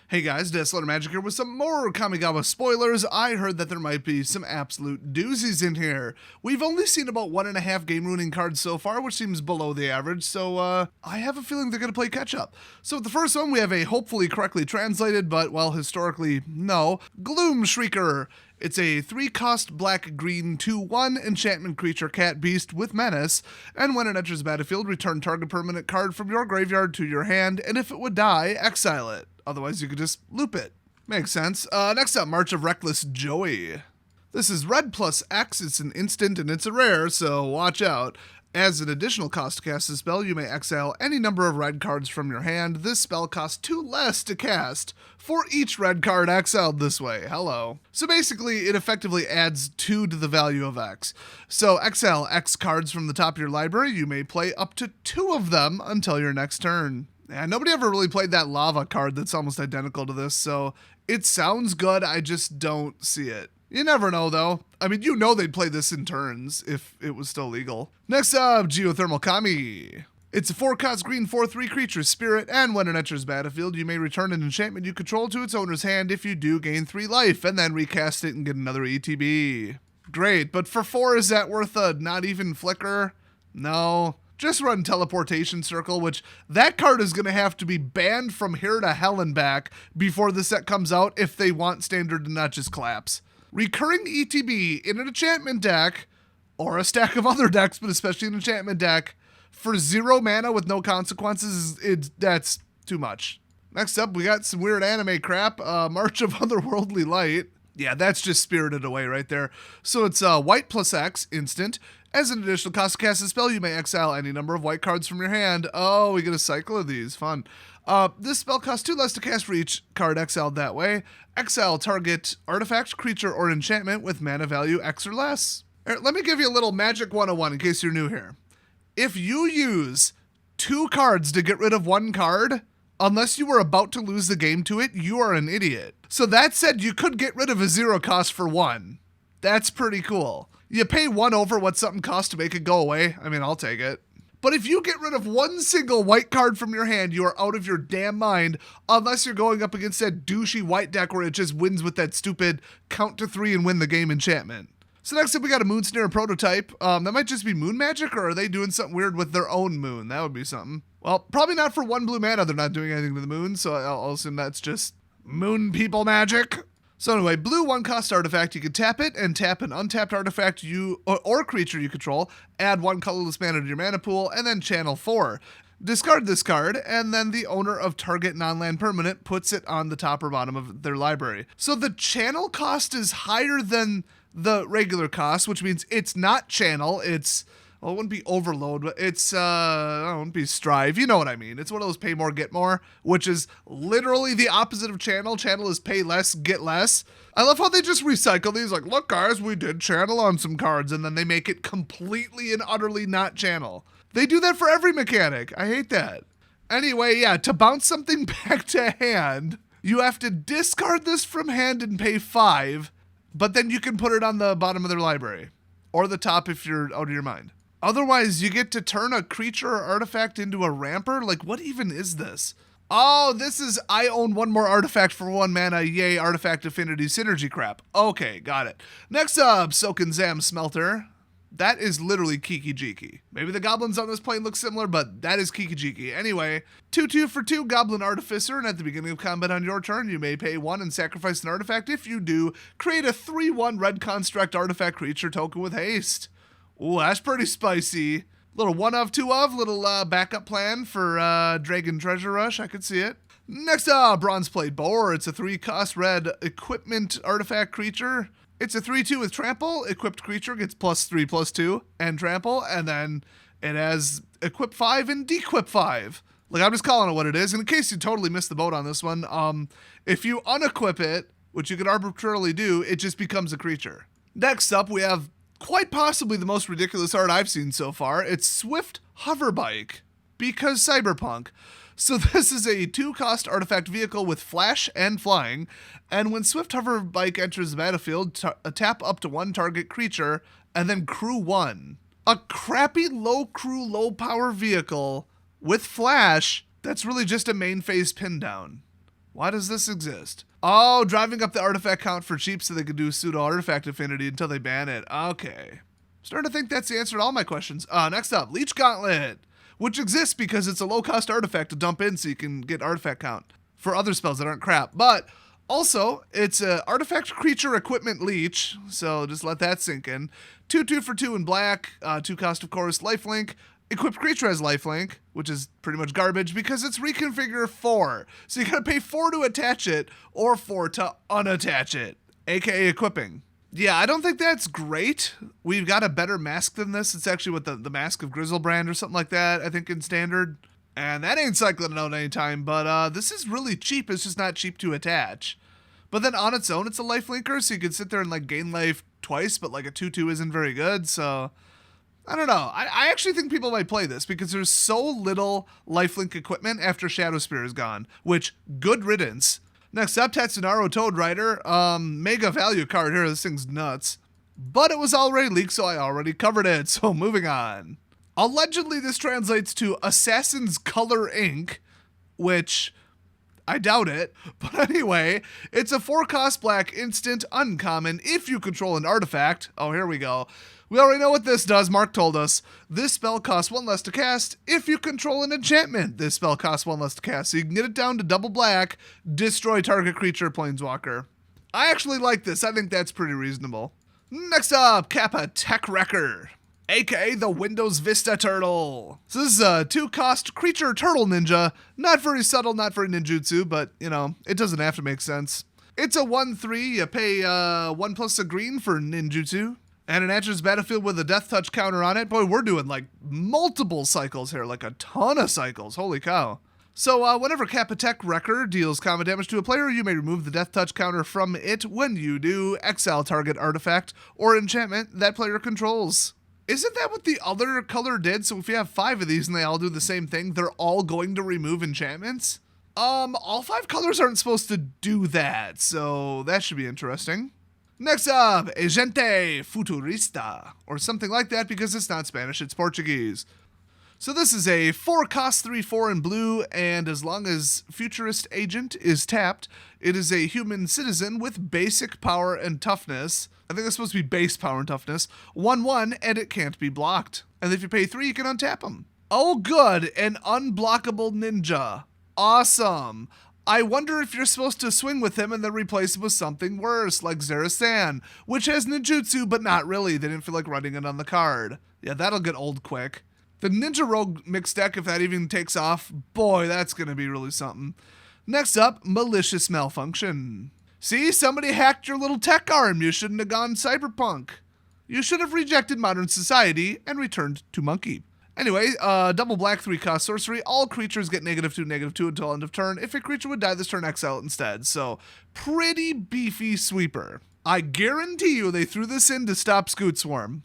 Hey guys, Deslater Magic here with some more Kamigawa spoilers. I heard that there might be some absolute doozies in here. We've only seen about 1.5 game-ruining cards so far, which seems below the average, so I have a feeling they're going to play catch-up. So with the first one, we have a hopefully correctly translated, but, well, historically, no, Gloom Shrieker. It's a 3-cost black-green 2/1 enchantment creature cat beast with menace, and when it enters the battlefield, return target permanent card from your graveyard to your hand, and if it would die, exile it. Otherwise, you could just loop it. Makes sense. Next up, March of Reckless Joey. This is red plus X, it's an instant and it's a rare, so watch out. As an additional cost to cast this spell, you may exile any number of red cards from your hand. This spell costs 2 less to cast for each red card exiled this way. Hello. So basically, it effectively adds 2 to the value of X. So exile X cards from the top of your library. You may play up to 2 of them until your next turn. Yeah, nobody ever really played that lava card that's almost identical to this, so it sounds good, I just don't see it. You never know, though. I mean, you know they'd play this in turns if it was still legal. Next up, Geothermal Kami. It's a 4-cost green 4/3 creature spirit, and when it enters battlefield, you may return an enchantment you control to its owner's hand. If you do, gain 3 life, and then recast it and get another ETB. Great, but for 4, is that worth a not even flicker? No. Just run Teleportation Circle, which that card is going to have to be banned from here to hell and back before the set comes out if they want standard to not just collapse. Recurring ETB in an enchantment deck, or a stack of other decks, but especially an enchantment deck, for 0 mana with no consequences, that's too much. Next up, we got some weird anime crap. March of Otherworldly Light. Yeah, that's just Spirited Away right there. So it's white plus X, instant. As an additional cost to cast a spell, you may exile any number of white cards from your hand. Oh, we get a cycle of these. Fun. This spell costs 2 less to cast for each card exiled that way. Exile target artifact, creature, or enchantment with mana value X or less. Right, let me give you a little Magic 101 in case you're new here. If you use 2 cards to get rid of 1 card, unless you were about to lose the game to it, you are an idiot. So that said, you could get rid of a 0 cost for 1. That's pretty cool. You pay 1 over what something costs to make it go away. I mean, I'll take it. But if you get rid of 1 single white card from your hand, you are out of your damn mind, unless you're going up against that douchey white deck where it just wins with that stupid count to 3 and win the game enchantment. So next up, we got a Moonsnare prototype. That might just be moon magic, or are they doing something weird with their own moon? That would be something. Well, probably not for 1 blue mana. They're not doing anything to the moon, so I'll assume that's just moon people magic. So anyway, blue 1-cost artifact, you can tap it and tap an untapped artifact or creature you control, add 1 colorless mana to your mana pool, and then channel 4. Discard this card, and then the owner of target non-land permanent puts it on the top or bottom of their library. So the channel cost is higher than the regular cost, which means it's not channel, it's... Well, it wouldn't be overload, but it's, it wouldn't be strive. You know what I mean. It's one of those pay more, get more, which is literally the opposite of channel. Channel is pay less, get less. I love how they just recycle these. Like, look, guys, we did channel on some cards, and then they make it completely and utterly not channel. They do that for every mechanic. I hate that. Anyway, yeah, to bounce something back to hand, you have to discard this from hand and pay 5, but then you can put it on the bottom of their library, or the top if you're out of your mind. Otherwise, you get to turn a creature or artifact into a ramper? Like, what even is this? Oh, this is I own 1 more artifact for 1 mana, yay, artifact affinity synergy crap. Okay, got it. Next up, Soken Zam Smelter. That is literally Kiki Jiki. Maybe the goblins on this plane look similar, but that is Kiki Jiki. Anyway, 2/2 for 2 Goblin Artificer, and at the beginning of combat on your turn, you may pay 1 and sacrifice an artifact. If you do, create a 3/1 red construct artifact creature token with haste. Ooh, that's pretty spicy. Little 1 of, 2 of, little backup plan for Dragon Treasure Rush. I could see it. Next up, Bronze Plate Boar. It's a 3-cost red equipment artifact creature. It's a 3/2 with trample. Equipped creature gets +3/+2 and trample, and then it has equip 5 and dequip 5. Like, I'm just calling it what it is. And in case you totally missed the boat on this one, if you unequip it, which you can arbitrarily do, it just becomes a creature. Next up, we have quite possibly the most ridiculous art I've seen so far. It's Swift Hoverbike, because cyberpunk. So this is a 2-cost artifact vehicle with flash and flying, and when Swift Hoverbike enters the battlefield, tap up to 1 target creature, and then crew 1. A crappy low crew, low power vehicle with flash that's really just a main phase pin down. Why does this exist? Oh, driving up the artifact count for cheap so they could do pseudo artifact affinity until they ban it. Okay. Starting to think that's the answer to all my questions. Next up, Leech Gauntlet, which exists because it's a low-cost artifact to dump in so you can get artifact count for other spells that aren't crap. But also, it's an artifact creature equipment leech, so just let that sink in. 2/2 for 2 in black, 2 cost, of course, lifelink. Equipped creature has lifelink, which is pretty much garbage because it's reconfigure 4. So you gotta pay 4 to attach it or 4 to unattach it, aka equipping. Yeah, I don't think that's great. We've got a better mask than this. It's actually what the Mask of Grizzlebrand or something like that, I think, in standard. And that ain't cycling out anytime, but this is really cheap. It's just not cheap to attach. But then on its own, it's a life linker, so you can sit there and like gain life twice, but like a 2/2 isn't very good, so I don't know. I actually think people might play this because there's so little lifelink equipment after Shadow Spear is gone, which, good riddance. Next up, Tatsunaro Toad Rider. Mega value card here. This thing's nuts. But it was already leaked, so I already covered it. So moving on. Allegedly, this translates to Assassin's Color Ink, which I doubt it. But anyway, it's a 4-cost black instant uncommon if you control an artifact. Oh, here we go. We already know what this does. Mark told us. This spell costs 1 less to cast if you control an enchantment. This spell costs 1 less to cast, so you can get it down to double black, destroy target creature, planeswalker. I actually like this. I think that's pretty reasonable. Next up, Kappa Tech Wrecker, aka the Windows Vista Turtle. So this is a 2-cost creature turtle ninja. Not very subtle, not very ninjutsu, but, you know, it doesn't have to make sense. It's a 1/3. You pay 1 plus a green for ninjutsu. And it enters battlefield with a death touch counter on it. Boy, we're doing like multiple cycles here, like a ton of cycles. Holy cow. So whenever Kappa Tech Wrecker deals combat damage to a player, you may remove the death touch counter from it. When you do, exile target artifact or enchantment that player controls. Isn't that what the other color did? So if you have 5 of these and they all do the same thing, they're all going to remove enchantments? All 5 colors aren't supposed to do that, so that should be interesting. Next up, Agente Futurista, or something like that because it's not Spanish, it's Portuguese. So this is a 4-cost 3/4 in blue, and as long as Futurist Agent is tapped, it is a human citizen with basic power and toughness. I think it's supposed to be base power and toughness. 1/1, and it can't be blocked. And if you pay 3, you can untap him. Oh good, an unblockable ninja. Awesome. I wonder if you're supposed to swing with him and then replace him with something worse, like Zerasan, which has ninjutsu, but not really. They didn't feel like running it on the card. Yeah, that'll get old quick. The Ninja Rogue mixed deck, if that even takes off, boy, that's going to be really something. Next up, Malicious Malfunction. See, somebody hacked your little tech arm. You shouldn't have gone cyberpunk. You should have rejected modern society and returned to MONKE. Anyway, double black 3-cost sorcery. All creatures get -2, -2 until end of turn. If a creature would die this turn, exile it instead. So, pretty beefy sweeper. I guarantee you they threw this in to stop Scoot Swarm.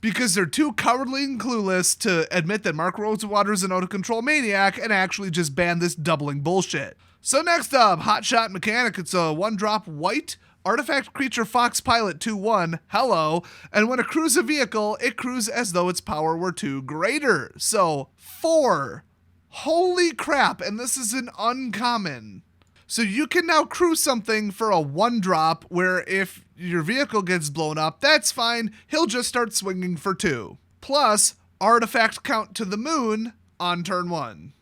Because they're too cowardly and clueless to admit that Mark Rosewater is an out-of-control maniac and actually just ban this doubling bullshit. So next up, Hotshot Mechanic. It's a 1-drop white artifact creature Fox Pilot 2/1, hello, and when it crews a vehicle, it crews as though its power were 2 greater. So 4. Holy crap, and this is an uncommon. So you can now crew something for a 1-drop where if your vehicle gets blown up, that's fine, he'll just start swinging for 2. Plus, artifact count to the moon on turn 1.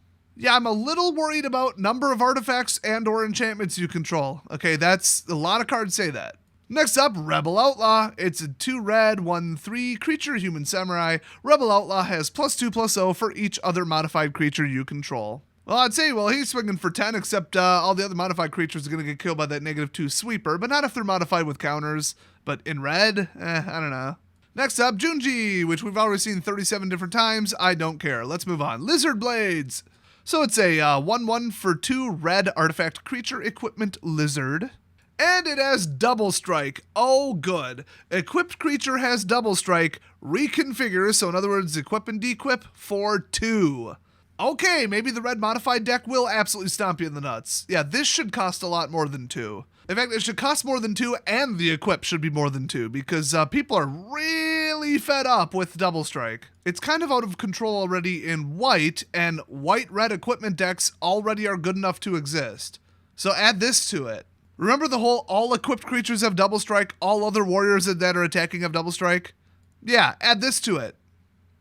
Yeah, I'm a little worried about number of artifacts and or enchantments you control. Okay, that's a lot of cards say that. Next up, Rebel Outlaw. It's a 2-red, 1/3 creature, human samurai. Rebel Outlaw has +2/+0 for each other modified creature you control. Well, I'd say, well, he's swinging for 10, except all the other modified creatures are going to get killed by that -2 sweeper, but not if they're modified with counters. But in red, I don't know. Next up, Junji, which we've already seen 37 different times. I don't care. Let's move on. Lizard Blades. So it's a 1/1 for 2 red artifact creature equipment lizard. And it has double strike. Oh, good. Equipped creature has double strike. Reconfigure, so in other words, equip and dequip for 2. Okay, maybe the red modified deck will absolutely stomp you in the nuts. Yeah, this should cost a lot more than 2. In fact, it should cost more than 2, and the equip should be more than 2, because people are really fed up with double strike. It's kind of out of control already in white, and white-red equipment decks already are good enough to exist. So add this to it. Remember the whole all equipped creatures have double strike, all other warriors that are attacking have double strike? Yeah, add this to it.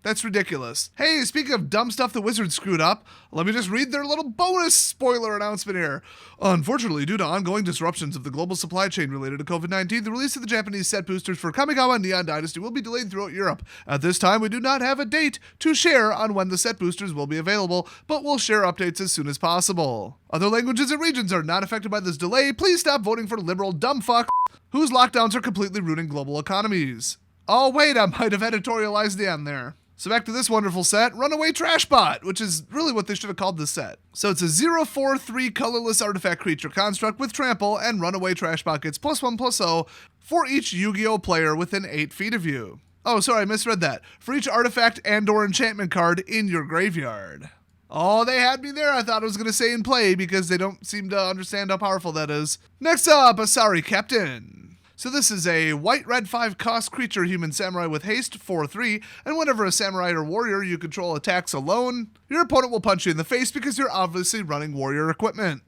That's ridiculous. Hey, speaking of dumb stuff the Wizards screwed up, let me just read their little bonus spoiler announcement here. Unfortunately, due to ongoing disruptions of the global supply chain related to COVID-19, the release of the Japanese set boosters for Kamigawa and Neon Dynasty will be delayed throughout Europe. At this time, we do not have a date to share on when the set boosters will be available, but we'll share updates as soon as possible. Other languages and regions are not affected by this delay. Please stop voting for liberal dumb fuck whose lockdowns are completely ruining global economies. Oh wait, I might have editorialized the end there. So back to this wonderful set, Runaway Trashbot, which is really what they should have called this set. So it's a 0/4/3 colorless artifact creature construct with trample, and Runaway Trashbot gets +1/+0 for each Yu-Gi-Oh player within 8 feet of you. Oh, sorry, I misread that. For each artifact and/or enchantment card in your graveyard. Oh, they had me there. I thought it was going to say in play because they don't seem to understand how powerful that is. Next up, Asari Captain. So this is a white-red 5 cost creature human samurai with haste 4/3, and whenever a samurai or warrior you control attacks alone, your opponent will punch you in the face because you're obviously running warrior equipment.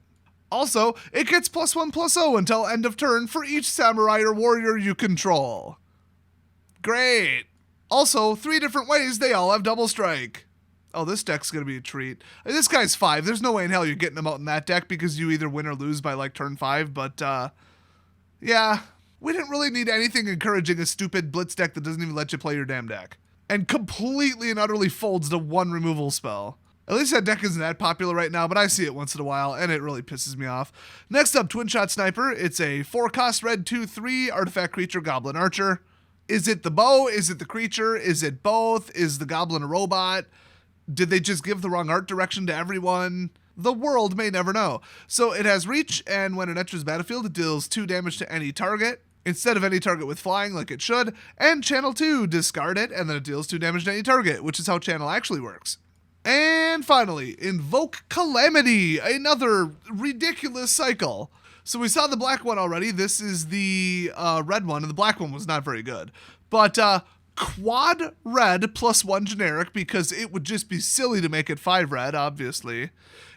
Also, it gets +1/+0 until end of turn for each samurai or warrior you control. Great. Also, 3 different ways they all have double strike. Oh, this deck's gonna be a treat. This guy's 5. There's no way in hell you're getting him out in that deck because you either win or lose by like turn 5, but yeah. We didn't really need anything encouraging a stupid blitz deck that doesn't even let you play your damn deck. And completely and utterly folds to 1 removal spell. At least that deck isn't that popular right now, but I see it once in a while, and it really pisses me off. Next up, Twin Shot Sniper. It's a 4 cost red 2/3 artifact creature Goblin Archer. Is it the bow? Is it the creature? Is it both? Is the Goblin a robot? Did they just give the wrong art direction to everyone? The world may never know. So it has reach, and when it enters battlefield, it deals 2 damage to any target, instead of any target with flying like it should, and channel 2, discard it, and then it deals 2 damage to any target, which is how channel actually works. And finally, Invoke Calamity, another ridiculous cycle. So we saw the black one already. This is the red one, and the black one was not very good. But quad red +1 generic, because it would just be silly to make it 5 red, obviously.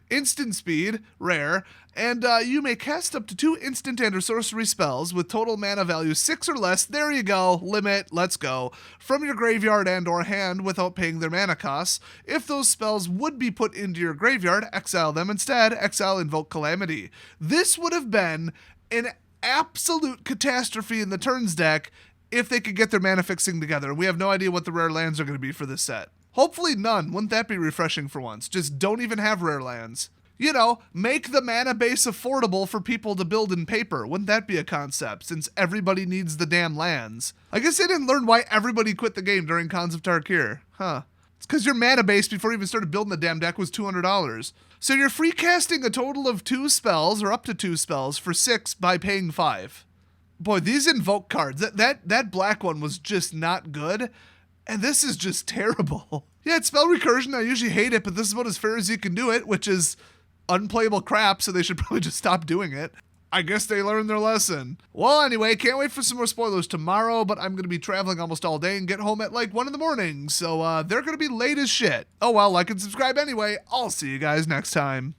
Instant speed, rare, and you may cast up to 2 instant and or sorcery spells with total mana value 6 or less. There you go, limit, let's go. From your graveyard and or hand without paying their mana costs. If those spells would be put into your graveyard, exile them instead. Exile Invoke Calamity. This would have been an absolute catastrophe in the turns deck if they could get their mana fixing together. We have no idea what the rare lands are going to be for this set. Hopefully none. Wouldn't that be refreshing for once? Just don't even have rare lands. You know, make the mana base affordable for people to build in paper. Wouldn't that be a concept, since everybody needs the damn lands? I guess they didn't learn why everybody quit the game during Khans of Tarkir. Huh. It's because your mana base before you even started building the damn deck was $200. So you're free casting a total of 2 spells, or up to 2 spells, for 6 by paying 5. Boy, these invoke cards, that black one was just not good. And this is just terrible. Yeah, it's spell recursion. I usually hate it, but this is about as fair as you can do it, which is unplayable crap, so they should probably just stop doing it. I guess they learned their lesson. Well, anyway, can't wait for some more spoilers tomorrow, but I'm going to be traveling almost all day and get home at like 1 in the morning, so they're going to be late as shit. Oh well, like and subscribe anyway. I'll see you guys next time.